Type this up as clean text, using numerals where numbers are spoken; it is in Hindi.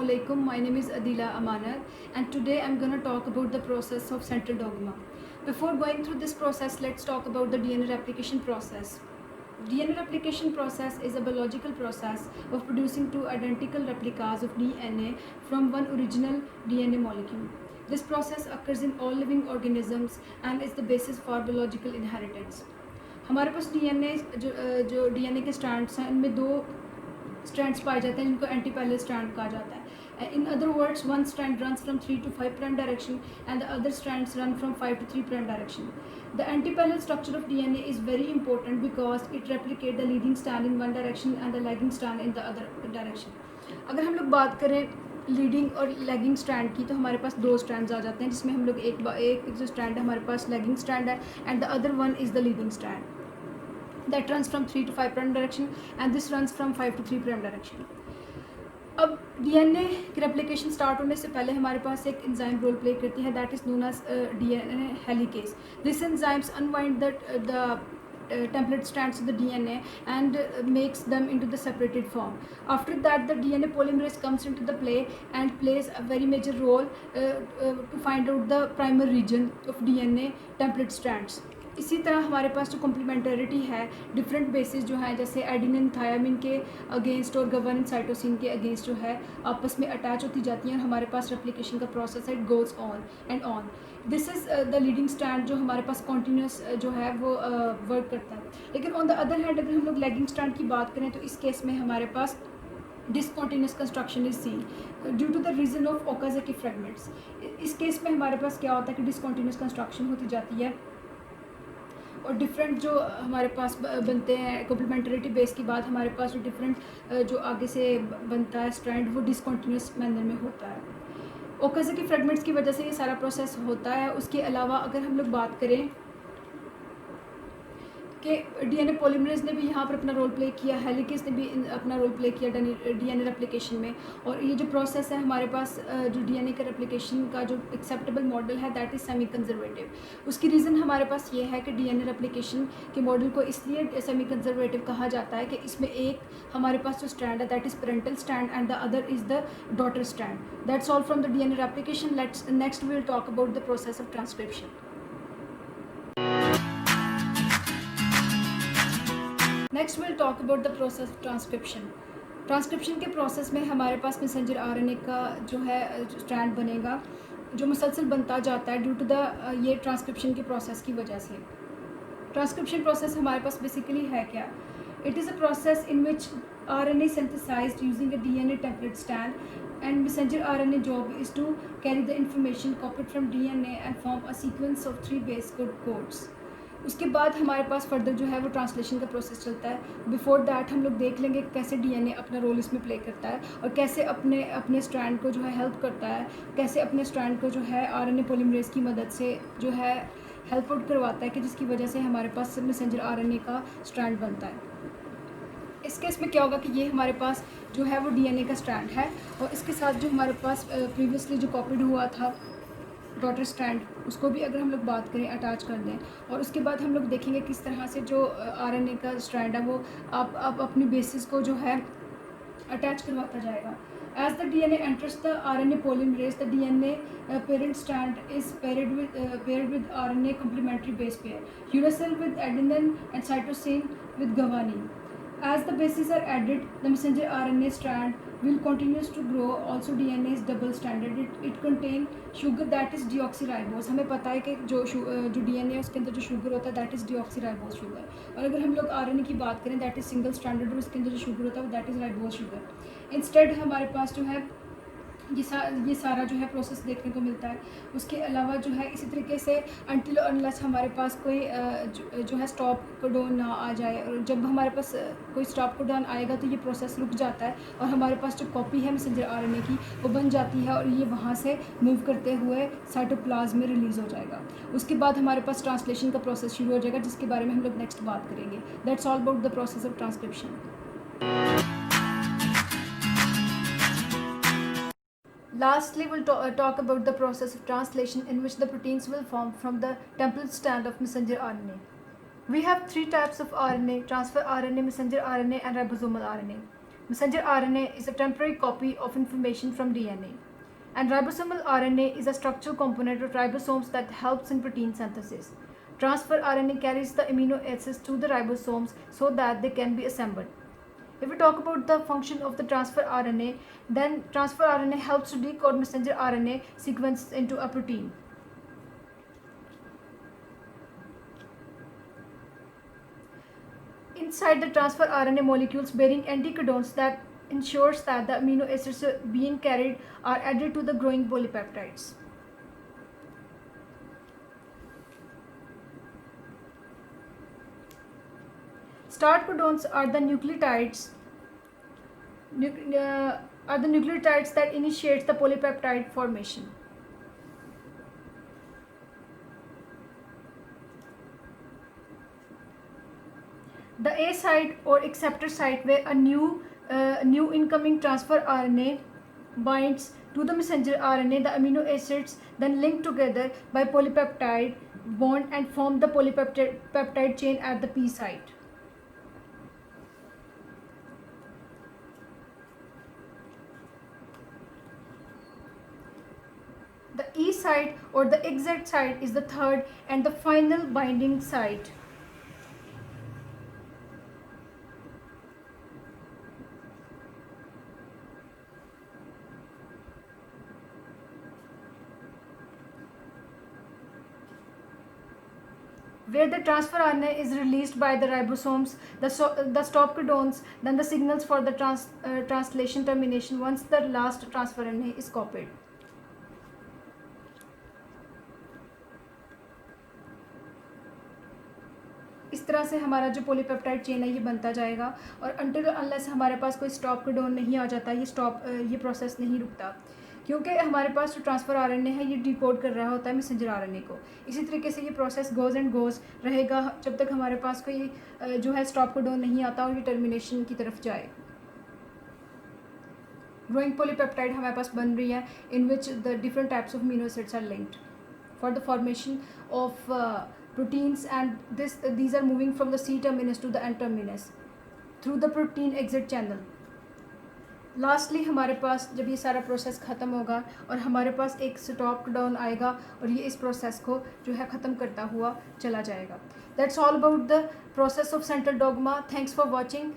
Assalamualaikum. My name is Adila Amanat and today I'm going to talk about the process of central dogma. Before going through this process, let's talk about the DNA replication process. DNA replication process is a biological process of producing two identical replicas of DNA from one original DNA molecule. This process occurs in all living organisms and is the basis for biological inheritance. हमारे पास DNA जो DNA के स्ट्रैंड्स हैं इनमें दो स्ट्रैंड्स पाए जाते हैं जिनको एंटीपैरेलल स्ट्रैंड कहा जाता है. In other words one strand runs from 3 to 5 prime direction and the other strands run from 5 to 3 prime direction. The antiparallel structure of DNA is very important because it replicates the leading strand in one direction and the lagging strand in the other direction. अगर हम लोग बात करें लीडिंग और लैगिंग स्ट्रैंड की तो हमारे पास दो स्ट्रैंड्स आ जाते हैं जिसमें हम लोग एक जो स्ट्रैंड है हमारे पास लैगिंग स्ट्रैंड है and the other one is the leading strand that runs from 3 to 5 prime direction and this runs from 5 to 3 prime direction. अब डीएनए की रेप्लिकेशन स्टार्ट होने से पहले हमारे पास एक एंजाइम रोल प्ले करती है that is known as DNA helicase. This enzymes unwind the template strands of the DNA and makes them into the separated form. After that, the DNA polymerase comes into the play and plays a very major role to find out the primer region of DNA template strands. इसी तरह हमारे पास जो कॉम्प्लीमेंटरिटी है डिफरेंट बेसिस जो है जैसे एडिनिन थायामिन के अगेंस्ट और गवर्निन साइटोसिन के अगेंस्ट जो है आपस में अटैच होती जाती हैं और हमारे पास रेप्लिकेशन का प्रोसेस है it goes on and on. This is the leading strand जो हमारे पास कॉन्टीन्यूस जो है वो वर्क करता है. लेकिन ऑन द अदर हैंड अगर हम लोग लैगिंग स्ट्रैंड की बात करें तो इस केस में हमारे पास discontinuous construction is seen due to the reason of Okazaki fragments. इस केस में हमारे पास क्या होता है कि discontinuous construction होती जाती है और डिफरेंट जो हमारे पास बनते हैं कॉम्प्लीमेंटरिटी बेस के बाद हमारे पास जो डिफरेंट जो आगे से बनता है स्ट्रैंड वो डिसकॉन्टीन्यूस मैनर में होता है. ओकाज़की फ्रेगमेंट्स की वजह से ये सारा प्रोसेस होता है. उसके अलावा अगर हम लोग बात करें कि डीएनए पॉलीमरेज ने भी यहाँ पर अपना रोल प्ले किया, हेलिकेज ने भी अपना रोल प्ले किया डीएनए रेप्लिकेशन में. और ये जो प्रोसेस है हमारे पास जो डीएनए का रेप्लिकेशन का जो एक्सेप्टेबल मॉडल है दैट इज़ सेमी कंजर्वेटिव. उसकी रीज़न हमारे पास ये है कि डीएनए रेप्लिकेशन के मॉडल को इसलिए सेमी कंजर्वेटिव कहा जाता है कि इसमें एक हमारे पास जो स्ट्रैंड है that is parental strand and the other is the daughter strand. That's all from the DNA replication. Next we will talk about the process of transcription. Next will talk about the process of transcription. Transcription के प्रोसेस में हमारे पास मैसेंजर आरएनए का जो है स्ट्रैंड बनेगा जो मुसलसल बनता जाता है ड्यू टू द ये ट्रांसक्रिप्शन के प्रोसेस की वजह से. ट्रांसक्रिप्शन प्रोसेस हमारे पास बेसिकली है क्या? It is a process in which RNA synthesized using a DNA template strand and messenger RNA job is to carry the information copied from DNA and form a sequence of 3 base codes. उसके बाद हमारे पास फर्दर जो है वो ट्रांसलेशन का प्रोसेस चलता है. बिफोर दैट हम लोग देख लेंगे कैसे डीएनए अपना रोल इसमें प्ले करता है और कैसे अपने स्ट्रैंड को जो है हेल्प करता है, कैसे अपने स्ट्रैंड को जो है आरएनए पॉलीमरेज की मदद से जो है हेल्प आउट करवाता है कि जिसकी वजह से हमारे पास मैसेंजर आरएनए का स्ट्रैंड बनता है. इस केस में क्या होगा कि ये हमारे पास जो है वो डीएनए का स्ट्रैंड है और इसके साथ जो हमारे पास प्रीवियसली जो कॉपीड हुआ था डॉटर स्ट्रैंड उसको भी अगर हम लोग बात करें अटैच कर दें और उसके बाद हम लोग देखेंगे किस तरह से जो आरएनए का स्ट्रैंड है वो आप अपनी बेसिस को जो है अटैच करवाता जाएगा. As the DNA enters the RNA polymerase, the DNA parent strand is paired with RNA complementary base pair, uracil with adenine and cytosine with guanine. As the bases are added, the messenger RNA strand will continue to grow. Also, DNA is double stranded. It contains sugar that is deoxyribose. हमें पता है कि जो DNA है उसके अंदर जो शुगर होता है that is deoxyribose sugar. और अगर हम लोग RNA की बात करें that is single stranded और उसके अंदर जो शुगर होता है that is ribose sugar. Instead हमारे पास जो है ये सारा जो है प्रोसेस देखने को मिलता है. उसके अलावा जो है इसी तरीके से अनटिल अनलेस हमारे पास कोई जो है स्टॉप कोडॉन ना आ जाए और जब हमारे पास कोई स्टॉप कोडॉन आएगा तो ये प्रोसेस रुक जाता है और हमारे पास जो कॉपी है मैसेंजर आरएनए की वो बन जाती है और ये वहाँ से मूव करते हुए साइटोप्लाज्म में रिलीज़ हो जाएगा. उसके बाद हमारे पास ट्रांसलेशन का प्रोसेस शुरू हो जाएगा जिसके बारे में हम लोग नेक्स्ट बात करेंगे. That's all about the process of transcription. Lastly, we'll talk about the process of translation in which the proteins will form from the template strand of messenger RNA. We have 3 types of RNA: transfer RNA, messenger RNA, and ribosomal RNA. Messenger RNA is a temporary copy of information from DNA. And ribosomal RNA is a structural component of ribosomes that helps in protein synthesis. Transfer RNA carries the amino acids to the ribosomes so that they can be assembled. If we talk about the function of the transfer RNA, then transfer RNA helps to decode messenger RNA sequence into a protein. Inside the transfer RNA molecules bearing anticodones that ensures that the amino acids being carried are added to the growing polypeptides. Start codons are the nucleotides that initiates the polypeptide formation. The A site or acceptor site, where a new incoming transfer RNA binds to the messenger RNA, the amino acids then link together by polypeptide bond and form the polypeptide chain at the P site. The E site or the exit site is the third and the final binding site. Where the transfer RNA is released by the ribosomes, the stop codons then the signals for the translation termination once the last transfer RNA is copied. इस तरह से हमारा जो पॉलीपेप्टाइड चेन है ये बनता जाएगा और अनटिल अनलेस हमारे पास कोई स्टॉप कोडोन नहीं आ जाता, ये प्रोसेस नहीं रुकता, क्योंकि हमारे पास जो ट्रांसफ़र आरएनए है ये डिकोड कर रहा होता है मैसेंजर आरएनए को। इसी तरीके से ये प्रोसेस गोज़ एंड गोज़ रहेगा जब तक हमारे पास कोई जो है स्टॉप कोडोन नहीं आता और ये टर्मिनेशन की तरफ जाए। ग्रोइंग पॉलीपेप्टाइड हमारे पास बन रही है in which the different types of amino acids are linked for the formation of proteins, and these are moving from the C terminus to the N terminus through the protein exit channel. Lastly हमारे पास जब ये सारा प्रोसेस ख़त्म होगा और हमारे पास एक स्टॉप डाउन आएगा और ये इस प्रोसेस को जो है ख़त्म करता हुआ चला जाएगा। That's all about the process of central dogma. Thanks for watching.